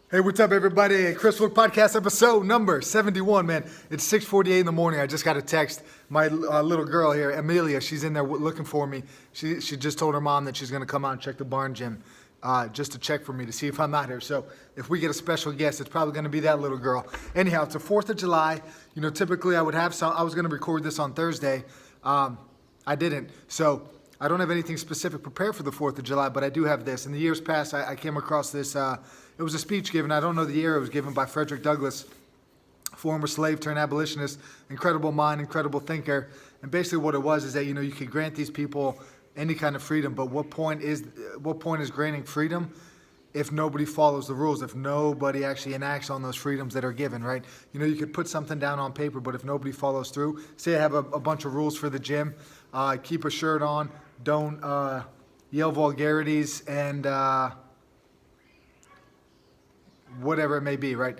Hey, what's up, everybody? Chris Wood Podcast episode number 71, man. It's 6:48 in the morning. I just got a text. My little girl here, Amelia, she's in there looking for me. She just told her mom that she's going to come out and check the barn gym just to check for me to see if I'm out here. So if we get a special guest, it's probably going to be that little girl. Anyhow, it's the 4th of July. You know, typically I would have some. I was going to record this on Thursday. I didn't. So I don't have anything specific prepared for the 4th of July, but I do have this. In the years past, I came across this. It was a speech given. I don't know the year. It was given by Frederick Douglass, former slave turned abolitionist, incredible mind, incredible thinker. And basically what it was is that, you know, you can grant these people any kind of freedom, but what point is granting freedom if nobody follows the rules, if nobody actually enacts on those freedoms that are given, right? You know, you could put something down on paper, but if nobody follows through, say I have a bunch of rules for the gym, keep a shirt on, don't yell vulgarities, and whatever it may be, right?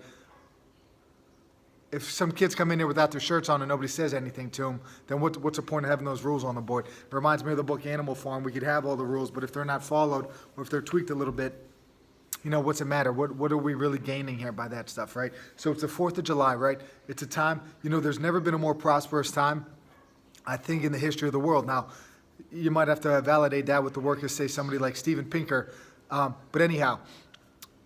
If some kids come in here without their shirts on and nobody says anything to them, then what's the point of having those rules on the board? It reminds me of the book Animal Farm. We could have all the rules, but if they're not followed or if they're tweaked a little bit, you know, what's it matter? What are we really gaining here by that stuff, right? So it's the 4th of July, right? It's a time, you know, there's never been a more prosperous time, I think, in the history of the world. Now, you might have to validate that with the work of, say, somebody like Steven Pinker. But anyhow,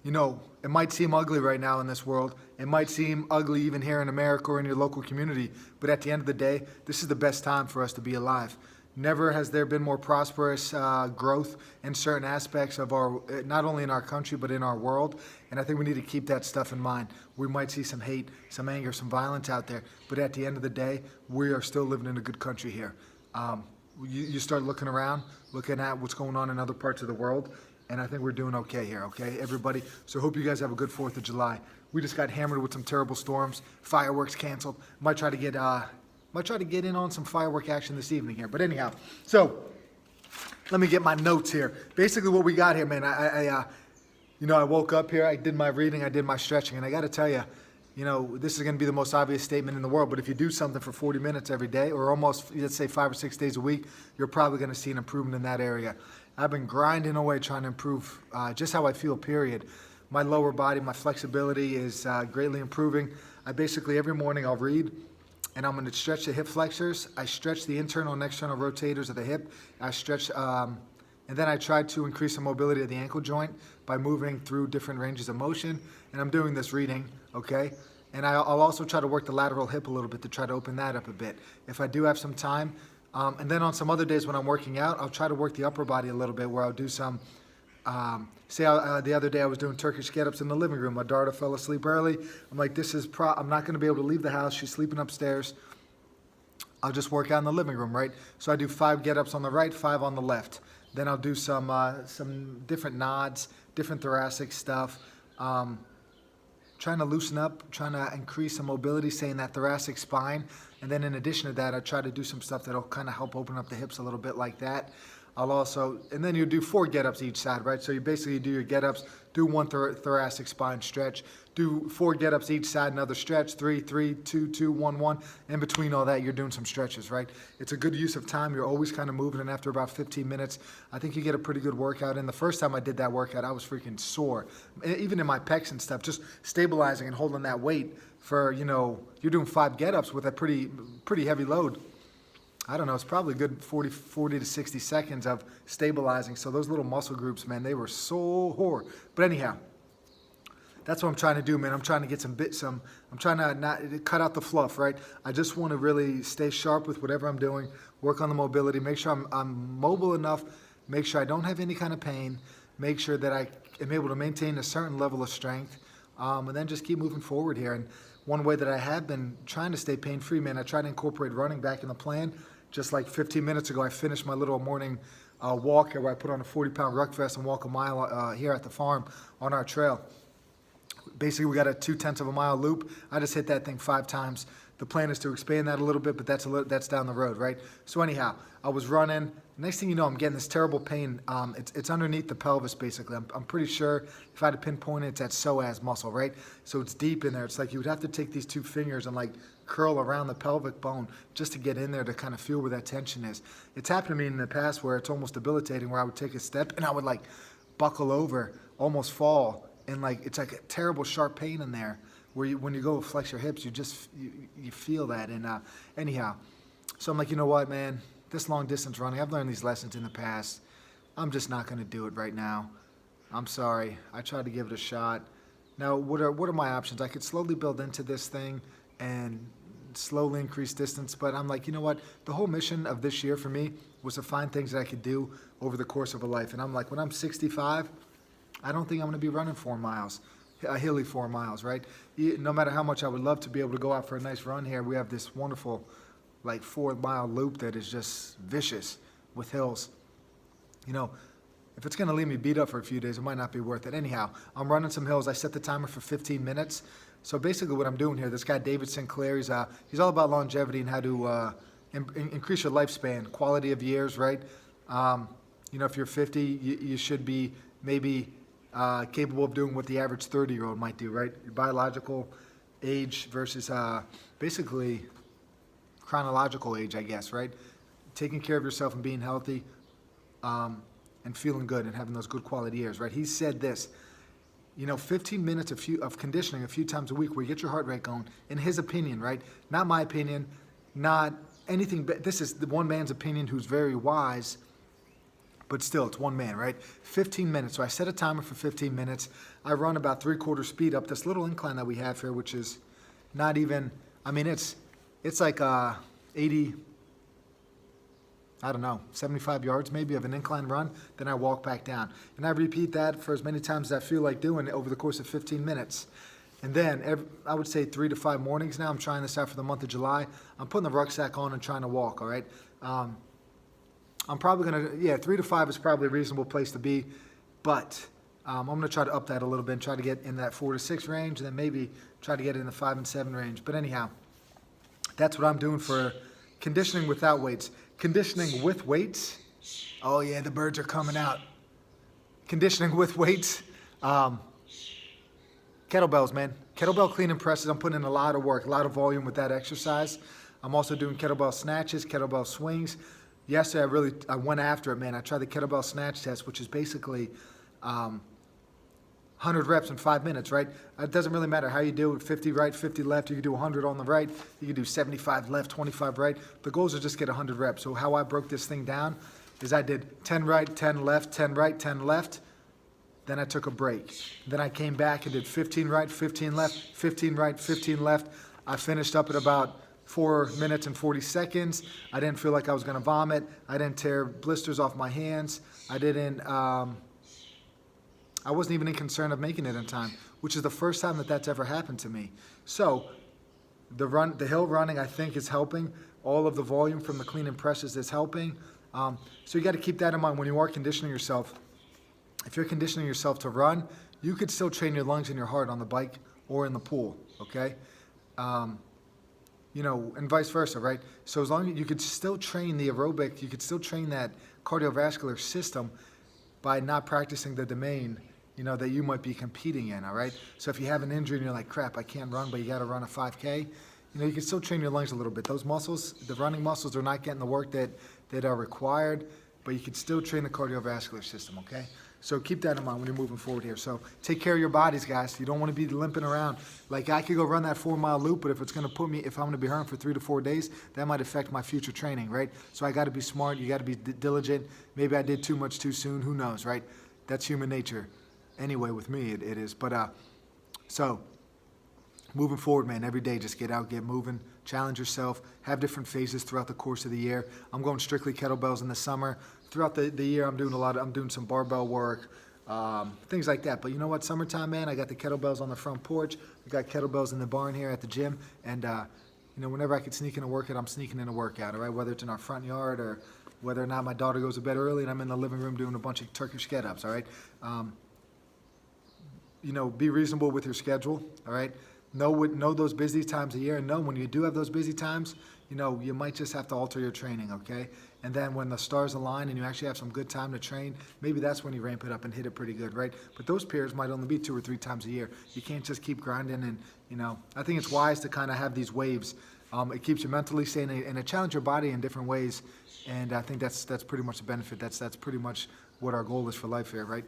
you know, it might seem ugly right now in this world. It might seem ugly even here in America or in your local community. But at the end of the day, this is the best time for us to be alive. Never has there been more prosperous growth in certain aspects of our, not only in our country, but in our world. And I think we need to keep that stuff in mind. We might see some hate, some anger, some violence out there. But at the end of the day, we are still living in a good country here. You start looking around, looking at what's going on in other parts of the world, and I think we're doing okay here, okay, everybody? So hope you guys have a good 4th of July. We just got hammered with some terrible storms, fireworks canceled. Might try to get in on some firework action this evening here. But anyhow, so let me get my notes here. Basically what we got here, man, I woke up here, I did my reading, I did my stretching, and I got to tell you, you know, this is going to be the most obvious statement in the world, but if you do something for 40 minutes every day, or almost, let's say 5 or 6 days a week, you're probably going to see an improvement in that area. I've been grinding away trying to improve just how I feel, period. My lower body, my flexibility is greatly improving. I basically, every morning I'll read, and I'm going to stretch the hip flexors. I stretch the internal and external rotators of the hip. I stretch, and then I try to increase the mobility of the ankle joint by moving through different ranges of motion. And I'm doing this reading, okay? And I'll also try to work the lateral hip a little bit to try to open that up a bit. If I do have some time, and then on some other days when I'm working out, I'll try to work the upper body a little bit where I'll do some, the other day I was doing Turkish get-ups in the living room. My daughter fell asleep early. I'm like, I'm not going to be able to leave the house. She's sleeping upstairs. I'll just work out in the living room, right? So I do 5 get-ups on the right, 5 on the left. Then I'll do some different nods, different thoracic stuff. Trying to loosen up, trying to increase some mobility, say in that thoracic spine. And then in addition to that, I try to do some stuff that'll kind of help open up the hips a little bit like that. And then you do 4 get-ups each side, right? So you basically do your get-ups, do 1 thoracic spine stretch, do 4 get-ups each side, another stretch, 3, 3, 2, 2, 1, 1. In between all that, you're doing some stretches, right? It's a good use of time. You're always kind of moving, and after about 15 minutes, I think you get a pretty good workout. And the first time I did that workout, I was freaking sore. Even in my pecs and stuff, just stabilizing and holding that weight for, you know, you're doing 5 get-ups with a pretty heavy load. I don't know, it's probably a good 40 to 60 seconds of stabilizing. So those little muscle groups, man, they were so sore. But anyhow, that's what I'm trying to do, man. I'm trying to get I'm trying to not cut out the fluff, right? I just want to really stay sharp with whatever I'm doing, work on the mobility, make sure I'm mobile enough, make sure I don't have any kind of pain, make sure that I am able to maintain a certain level of strength, and then just keep moving forward here. And one way that I have been trying to stay pain-free, man, I try to incorporate running back in the plan. Just like 15 minutes ago, I finished my little morning walk here where I put on a 40-pound ruck vest and walk a mile here at the farm on our trail. Basically, we got a 0.2 of a mile loop. I just hit that thing 5 times. The plan is to expand that a little bit, but that's down the road, right? So anyhow, I was running. Next thing you know, I'm getting this terrible pain. It's underneath the pelvis, basically. I'm pretty sure if I had to pinpoint it, it's that psoas muscle, right? So it's deep in there. It's like you would have to take these 2 fingers and like curl around the pelvic bone just to get in there to kind of feel where that tension is. It's happened to me in the past where it's almost debilitating, where I would take a step and I would like buckle over, almost fall, and like it's like a terrible sharp pain in there where when you go flex your hips, you feel that. And anyhow, so I'm like, you know what, man, this long distance running, I've learned these lessons in the past. I'm just not going to do it right now. I'm sorry. I tried to give it a shot. Now, what are my options? I could slowly build into this thing and slowly increase distance, but I'm like, you know what? The whole mission of this year for me was to find things that I could do over the course of a life. And I'm like, when I'm 65, I don't think I'm going to be running 4 miles, a hilly 4 miles, right? No matter how much I would love to be able to go out for a nice run here, we have this wonderful, like 4-mile loop that is just vicious with hills. You know, if it's going to leave me beat up for a few days, it might not be worth it. Anyhow, I'm running some hills. I set the timer for 15 minutes. So basically what I'm doing here, this guy David Sinclair, he's all about longevity and how to increase your lifespan, quality of years, right? You know, if you're 50, you should be maybe capable of doing what the average 30-year-old might do, right? Your biological age versus basically chronological age, I guess, right? Taking care of yourself and being healthy and feeling good and having those good quality years, right? He said this, you know, 15 minutes of conditioning a few times a week where you get your heart rate going, in his opinion, right? Not my opinion, not anything, but this is the one man's opinion who's very wise, but still, it's one man, right? 15 minutes. So I set a timer for 15 minutes. I run about 3/4 speed up this little incline that we have here, which is not even, I mean, it's like 80, I don't know, 75 yards maybe of an incline run. Then I walk back down. And I repeat that for as many times as I feel like doing over the course of 15 minutes. And then I would say 3 to 5 mornings now. I'm trying this out for the month of July. I'm putting the rucksack on and trying to walk, all right? I'm probably going to, 3 to 5 is probably a reasonable place to be. But I'm going to try to up that a little bit and try to get in that 4 to 6 range and then maybe try to get in the 5 and 7 range. But anyhow, that's what I'm doing for conditioning without weights. Conditioning with weights, oh yeah, the birds are coming out. Conditioning with weights, kettlebells, man. Kettlebell clean and presses, I'm putting in a lot of work, a lot of volume with that exercise. I'm also doing kettlebell snatches, kettlebell swings. Yesterday, I went after it, man. I tried the kettlebell snatch test, which is basically 100 reps in 5 minutes, right? It doesn't really matter how you do it, 50 right, 50 left. You can do 100 on the right. You can do 75 left, 25 right. The goal is to just get 100 reps. So how I broke this thing down is I did 10 right, 10 left, 10 right, 10 left. Then I took a break. Then I came back and did 15 right, 15 left, 15 right, 15 left. I finished up at about 4 minutes and 40 seconds. I didn't feel like I was going to vomit. I didn't tear blisters off my hands. I wasn't even in concern of making it in time, which is the first time that that's ever happened to me. So the hill running, I think, is helping. All of the volume from the clean and presses is helping. So you got to keep that in mind when you are conditioning yourself. If you're conditioning yourself to run, you could still train your lungs and your heart on the bike or in the pool, okay? You know, and vice versa, right? So as long as you could still train the aerobic, you could still train that cardiovascular system by not practicing the domain, you know, that you might be competing in, all right? So if you have an injury and you're like, crap, I can't run, but you got to run a 5K, you know, you can still train your lungs a little bit. Those muscles, the running muscles, are not getting the work that are required, but you can still train the cardiovascular system, okay? So keep that in mind when you're moving forward here. So take care of your bodies, guys. You don't want to be limping around. Like, I could go run that 4-mile loop, but if I'm going to be hurting for 3 to 4 days, that might affect my future training, right? So I got to be smart. You got to be diligent. Maybe I did too much too soon. Who knows, right? That's human nature. Anyway, with me, it is. But so moving forward, man, every day, just get out, get moving, challenge yourself, have different phases throughout the course of the year. I'm going strictly kettlebells in the summer. Throughout the year, I'm doing some barbell work, things like that. But you know what? Summertime, man, I got the kettlebells on the front porch. We got kettlebells in the barn here at the gym. And, you know, whenever I can sneak in a workout, I'm sneaking in a workout, all right? Whether it's in our front yard or whether or not my daughter goes to bed early and I'm in the living room doing a bunch of Turkish get-ups, all right? You know, be reasonable with your schedule, all right? Know those busy times of year, and know when you do have those busy times, you know, you might just have to alter your training, okay? And then when the stars align and you actually have some good time to train, maybe that's when you ramp it up and hit it pretty good, right? But those periods might only be 2 or 3 times a year. You can't just keep grinding and, you know, I think it's wise to kind of have these waves. It keeps you mentally sane and it challenges your body in different ways. And I think that's pretty much the benefit. That's pretty much what our goal is for life here, right?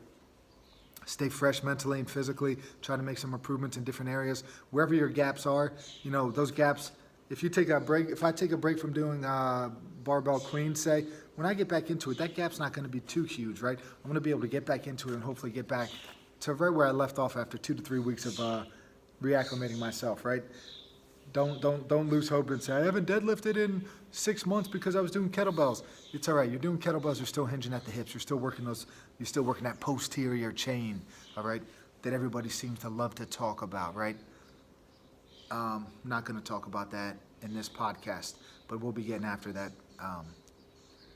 Stay fresh mentally and physically. Try to make some improvements in different areas. Wherever your gaps are, those gaps, if I take a break from doing barbell clean, say, when I get back into it, that gap's not going to be too huge, right? I'm going to be able to get back into it and hopefully get back to right where I left off after 2 to 3 weeks of reacclimating myself, right? Don't lose hope and say, I haven't deadlifted in 6 months because I was doing kettlebells. It's all right. You're doing kettlebells. You're still hinging at the hips. You're still working that posterior chain, all right, that everybody seems to love to talk about, right? Not going to talk about that in this podcast, but we'll be getting after that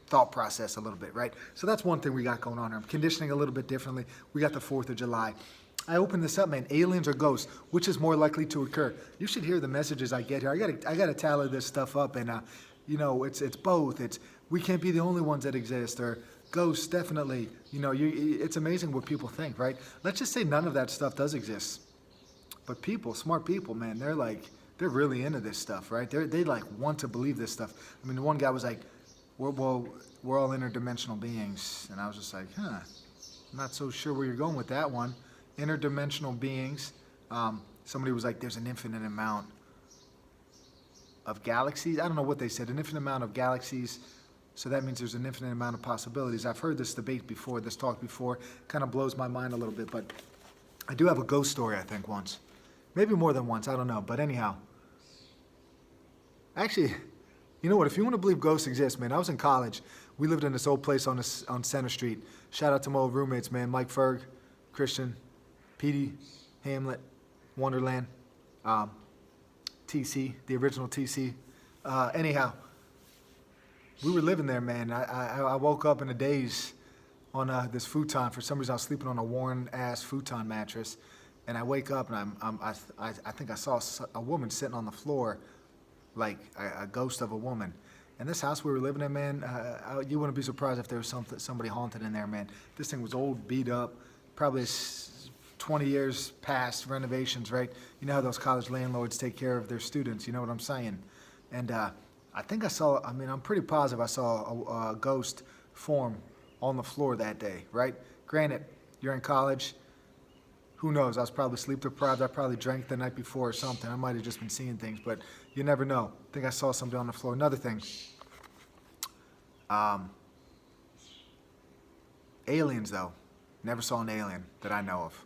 thought process a little bit, right? So that's one thing we got going on here. I'm conditioning a little bit differently. We got the 4th of July. I opened this up, man. Aliens or ghosts? Which is more likely to occur? You should hear the messages I get here. I gotta tally this stuff up, and it's both. We can't be the only ones that exist, or ghosts definitely. It's amazing what people think, right? Let's just say none of that stuff does exist, but smart people, man, they're really into this stuff, right? They want to believe this stuff. I mean, the one guy was like, we're all interdimensional beings, and I was just like, I'm not so sure where you're going with that one. Interdimensional beings. Somebody was like, there's an infinite amount of galaxies. I don't know what they said, an infinite amount of galaxies. So that means there's an infinite amount of possibilities. I've heard this debate before, this talk before. Kind of blows my mind a little bit, but I do have a ghost story, I think, once. Maybe more than once, I don't know. But anyhow, actually, you know what? If you want to believe ghosts exist, man, I was in college. We lived in this old place on Center Street. Shout out to my old roommates, man. Mike Ferg, Christian, Petey, Hamlet, Wonderland, TC, the original TC. Anyhow, we were living there, man. I woke up in a daze on this futon. For some reason, I was sleeping on a worn-ass futon mattress. And I wake up, and I think I saw a woman sitting on the floor, like a ghost of a woman. And this house we were living in, man, you wouldn't be surprised if there was somebody haunted in there, man. This thing was old, beat up, probably 20 years past renovations, right? You know how those college landlords take care of their students, you know what I'm saying? And I think I'm pretty positive I saw a ghost form on the floor that day, right? Granted, you're in college. Who knows? I was probably sleep deprived. I probably drank the night before or something. I might have just been seeing things, but you never know. I think I saw somebody on the floor. Another thing. Aliens, though. Never saw an alien that I know of.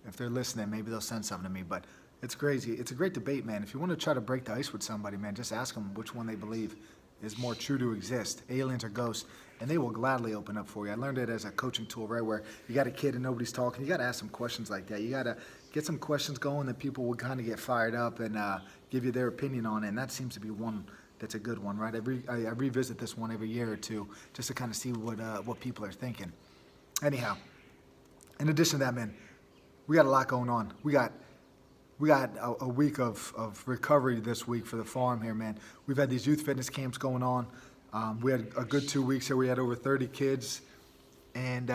If they're listening, maybe they'll send something to me, but it's crazy. It's a great debate, man. If you want to try to break the ice with somebody, man, just ask them which one they believe is more true to exist, aliens or ghosts, and they will gladly open up for you. I learned it as a coaching tool, right, where you got a kid and nobody's talking. You got to ask some questions like that. You got to get some questions going that people will kind of get fired up and give you their opinion on it, and that seems to be one that's a good one, right? I revisit this one every year or two just to kind of see what people are thinking. Anyhow, in addition to that, man, we got a lot going on. We got a week of recovery this week for the farm here, man. We've had these youth fitness camps going on. We had a good 2 weeks here. We had over 30 kids. And,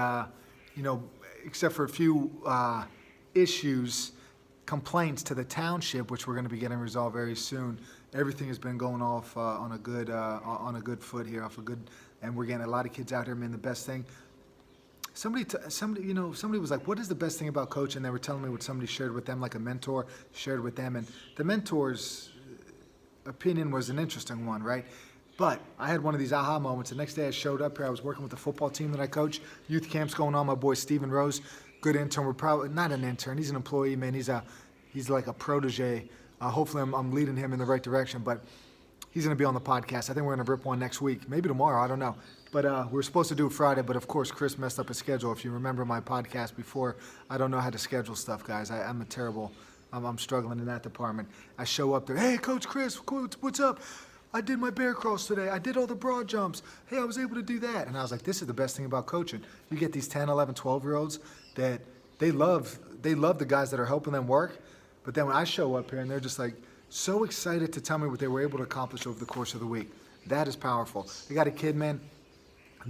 except for a few complaints to the township, which we're going to be getting resolved very soon, everything has been going off on a good foot here, and we're getting a lot of kids out here, man. The best thing, somebody was like, what is the best thing about coaching? They were telling me what somebody shared with them, like a mentor shared with them, and the mentor's opinion was an interesting one, right? But I had one of these aha moments. The next day I showed up here. I was working with the football team that I coach. Youth camp's going on. My boy Steven Rose, good intern. We're probably not an intern. He's an employee, man. He's like a protege. Hopefully I'm leading him in the right direction. But he's going to be on the podcast. I think we're going to rip one next week. Maybe tomorrow. I don't know. But we were supposed to do it Friday. But, of course, Chris messed up his schedule. If you remember my podcast before, I don't know how to schedule stuff, guys. I'm struggling in that department. I show up there. Hey, Coach Chris, what's up? I did my bear crawls today. I did all the broad jumps. Hey, I was able to do that. And I was like, this is the best thing about coaching. You get these 10, 11, 12-year-olds that they love the guys that are helping them work. But then when I show up here and they're just like so excited to tell me what they were able to accomplish over the course of the week. That is powerful. I got a kid, man,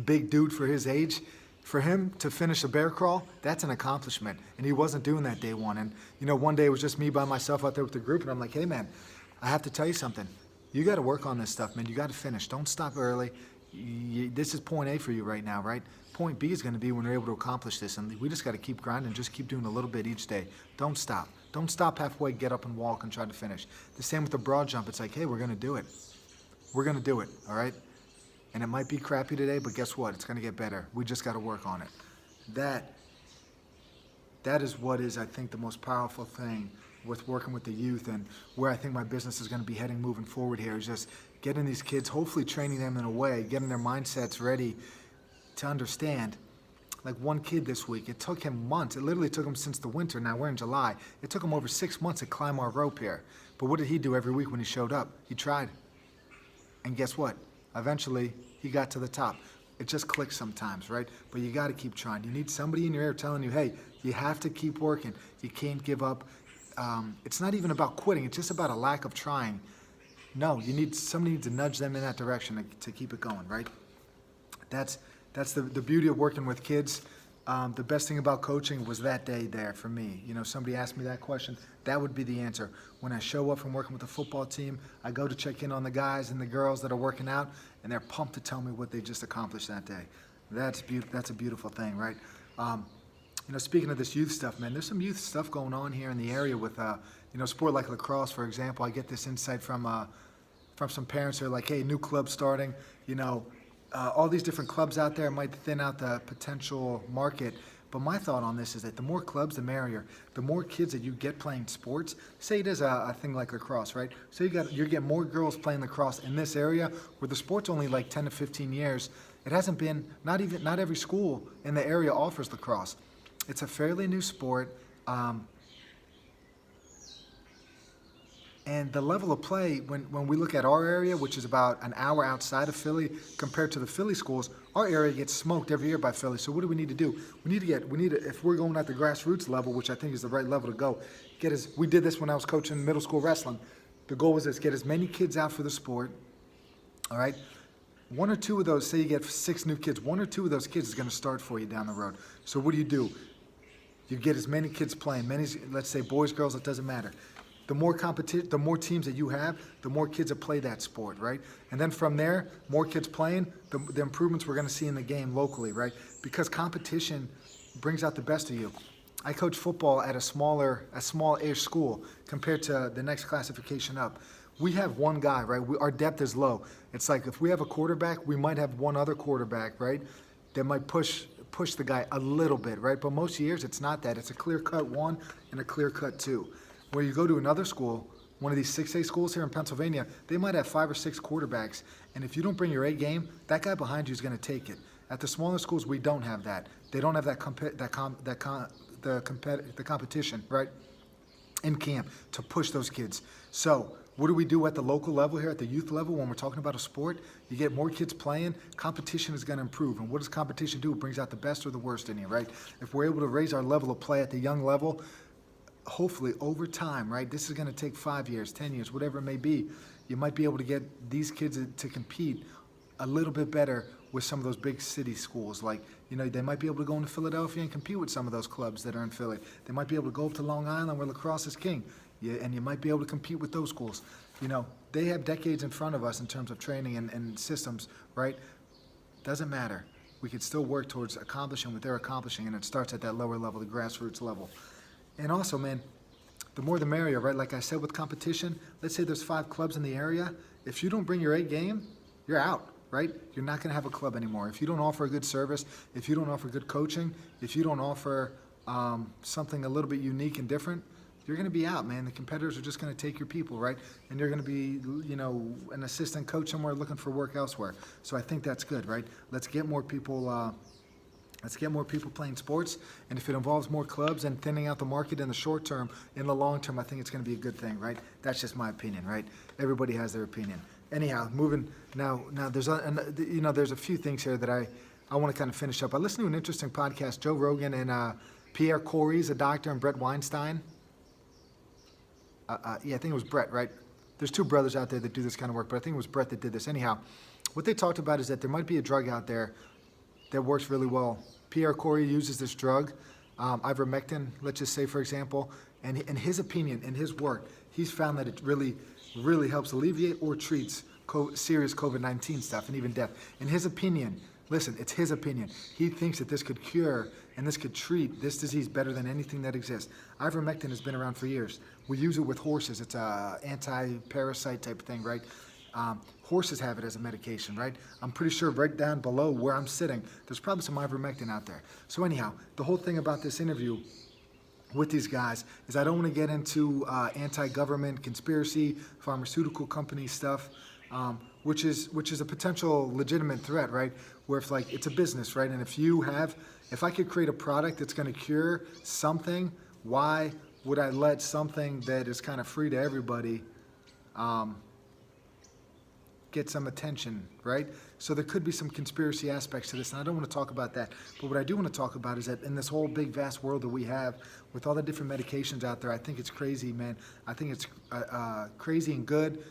big dude for his age. For him to finish a bear crawl, that's an accomplishment. And he wasn't doing that day one. And, one day it was just me by myself out there with the group. And I'm like, hey, man, I have to tell you something. You got to work on this stuff, man. You got to finish. Don't stop early. This is point A for you right now, right? point B is going to be when we're able to accomplish this. And we just got to keep grinding, just keep doing a little bit each day. Don't stop. Don't stop halfway, get up and walk and try to finish. The same with the broad jump. It's like, hey, we're going to do it. We're going to do it, all right? And it might be crappy today, but guess what? It's going to get better. We just got to work on it. That is what is, I think, the most powerful thing with working with the youth, and where I think my business is going to be heading moving forward here, is just getting these kids, hopefully training them in a way, getting their mindsets ready to understand. Like one kid this week, it took him months. It literally took him since the winter. Now we're in July. It took him over 6 months to climb our rope here. But what did he do every week when he showed up? He tried. And guess what? Eventually, he got to the top. It just clicks sometimes, right? But you got to keep trying. You need somebody in your ear telling you, hey, you have to keep working. You can't give up. It's not even about quitting. It's just about a lack of trying. No, somebody needs to nudge them in that direction to keep it going, right? That's the beauty of working with kids. The best thing about coaching was that day there for me. You know, somebody asked me that question, that would be the answer. When I show up from working with the football team, I go to check in on the guys and the girls that are working out, and they're pumped to tell me what they just accomplished that day. That's a beautiful thing, right? You know, speaking of this youth stuff, man, there's some youth stuff going on here in the area with, you know, sport like lacrosse, for example. I get this insight from some parents who are like, hey, new club starting, you know, all these different clubs out there might thin out the potential market. But my thought on this is that the more clubs, the merrier. The more kids that you get playing sports, say it is a thing like lacrosse, right? So you get more girls playing lacrosse in this area where the sport's only like 10 to 15 years. It hasn't been, not every school in the area offers lacrosse. It's a fairly new sport. And the level of play, when we look at our area, which is about an hour outside of Philly, compared to the Philly schools, our area gets smoked every year by Philly. So what do we need to do? We need to, if we're going at the grassroots level, which I think is the right level to go, we did this when I was coaching middle school wrestling. The goal was this, get as many kids out for the sport, all right? One or two of those, say you get 6 new kids, 1 or 2 of those kids is going to start for you down the road. So what do? You get as many kids playing, let's say boys, girls, it doesn't matter. The more the more teams that you have, the more kids that play that sport, right? And then from there, more kids playing, the improvements we're going to see in the game locally, right? Because competition brings out the best of you. I coach football at a small-ish school compared to the next classification up. We have one guy, right? Our depth is low. It's like if we have a quarterback, we might have one other quarterback, right? That might push the guy a little bit, right? But most years it's not that. It's a clear-cut 1 and a clear-cut 2. Where you go to another school, one of these 6A schools here in Pennsylvania, they might have 5 or 6 quarterbacks. And if you don't bring your A game, that guy behind you is going to take it. At the smaller schools, we don't have that. They don't have the competition, right, in camp to push those kids. So what do we do at the local level here, at the youth level, when we're talking about a sport? You get more kids playing, competition is going to improve. And what does competition do? It brings out the best or the worst in you, right? If we're able to raise our level of play at the young level, hopefully over time, right? This is going to take 5 years, 10 years, whatever it may be. You might be able to get these kids to compete a little bit better with some of those big city schools. Like, you know, they might be able to go into Philadelphia and compete with some of those clubs that are in Philly. They might be able to go up to Long Island where lacrosse is king. And you might be able to compete with those schools. You know, they have decades in front of us in terms of training and systems, right? Doesn't matter. We could still work towards accomplishing what they're accomplishing, and it starts at that lower level, the grassroots level. And also, man, the more the merrier, right? Like I said with competition, let's say there's 5 clubs in the area. If you don't bring your A game, you're out, right? You're not going to have a club anymore. If you don't offer a good service, if you don't offer good coaching, if you don't offer something a little bit unique and different, you're going to be out, man. The competitors are just going to take your people, right? And you're going to be, you know, an assistant coach somewhere looking for work elsewhere. So I think that's good, right? Let's get more people playing sports, and if it involves more clubs and thinning out the market in the short term, in the long term, I think it's going to be a good thing, right? That's just my opinion, right? Everybody has their opinion. Anyhow, moving now. There's a few things here that I want to kind of finish up. I listened to an interesting podcast, Joe Rogan and Pierre Corey's a doctor, and Brett Weinstein. I think it was Brett, right? There's 2 brothers out there that do this kind of work, but I think it was Brett that did this. Anyhow, what they talked about is that there might be a drug out there that works really well. Pierre Corey uses this drug, ivermectin, let's just say, for example, and in his opinion, in his work, he's found that it really, really helps alleviate or treats serious COVID-19 stuff and even death. In his opinion, Listen, it's his opinion. He thinks that this could cure and this could treat this disease better than anything that exists. Ivermectin has been around for years. We use it with horses. It's a anti-parasite type of thing, right? Horses have it as a medication, right? I'm pretty sure right down below where I'm sitting, there's probably some ivermectin out there. So anyhow, the whole thing about this interview with these guys is I don't want to get into anti-government conspiracy, pharmaceutical company stuff, which is a potential legitimate threat, right? Where if like it's a business, right? And if I could create a product that's going to cure something, why would I let something that is kind of free to everybody get some attention, right? So there could be some conspiracy aspects to this, and I don't want to talk about that. But what I do want to talk about is that in this whole big, vast world that we have, with all the different medications out there, I think it's crazy, man. I think it's crazy and good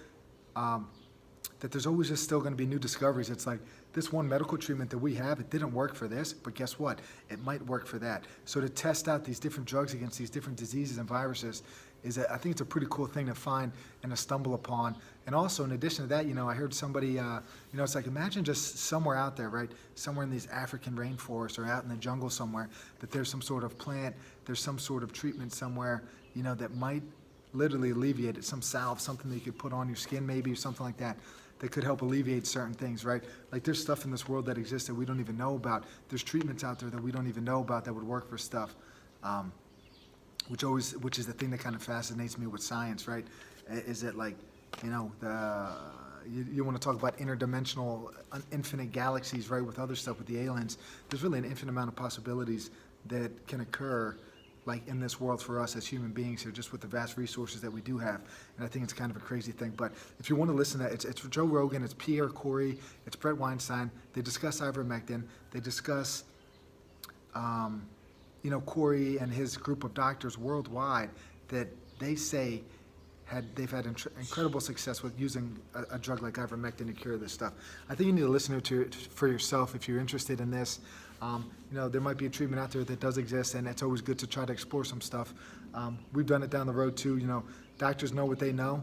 that there's always just still going to be new discoveries. It's like this one medical treatment that we have, it didn't work for this, but guess what? It might work for that. So to test out these different drugs against these different diseases and viruses I think it's a pretty cool thing to find and to stumble upon. And also, in addition to that, I heard somebody, it's like imagine just somewhere out there, right? Somewhere in these African rainforests or out in the jungle somewhere, that there's some sort of plant, there's some sort of treatment somewhere, that might literally alleviate it. Some salve, something that you could put on your skin maybe or something like that could help alleviate certain things, right? Like there's stuff in this world that exists that we don't even know about. There's treatments out there that we don't even know about that would work for stuff. Which is the thing that kind of fascinates me with science, right? Is that like, you want to talk about interdimensional, infinite galaxies, right? With other stuff, with the aliens, there's really an infinite amount of possibilities that can occur, like in this world for us as human beings here, just with the vast resources that we do have. And I think it's kind of a crazy thing. But if you want to listen to it, it's Joe Rogan, it's Pierre Corey, it's Brett Weinstein. They discuss ivermectin. They discuss Corey and his group of doctors worldwide that they say they've had incredible success with using a drug like ivermectin to cure this stuff. I think you need to listen to it for yourself if you're interested in this. There might be a treatment out there that does exist, and it's always good to try to explore some stuff. We've done it down the road too. Doctors know what they know.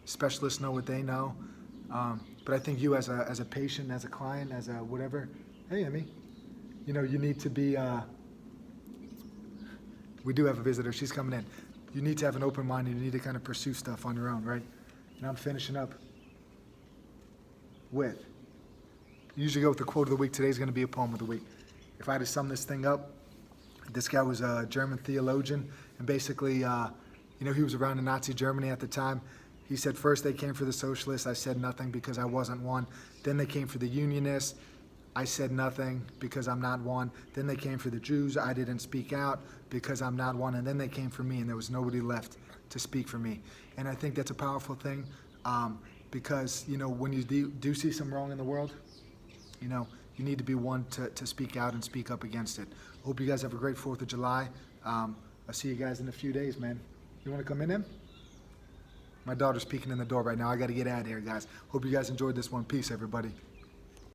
Specialists know what they know. But I think you as a patient, as a client, as a whatever, hey, Emmy, you need to be... We do have a visitor. She's coming in. You need to have an open mind, and you need to kind of pursue stuff on your own, right? And I'm finishing up with, usually go with the quote of the week. Today's going to be a poem of the week. If I had to sum this thing up, this guy was a German theologian, and basically, he was around in Nazi Germany at the time. He said, first they came for the socialists. I said nothing because I wasn't one. Then they came for the unionists. I said nothing because I'm not one. Then they came for the Jews. I didn't speak out because I'm not one. And then they came for me, and there was nobody left to speak for me. And I think that's a powerful thing because, when you do see some wrong in the world, you need to be one to speak out and speak up against it. Hope you guys have a great 4th of July. I'll see you guys in a few days, man. You want to come in, Em? My daughter's peeking in the door right now. I got to get out of here, guys. Hope you guys enjoyed this one. Peace, everybody.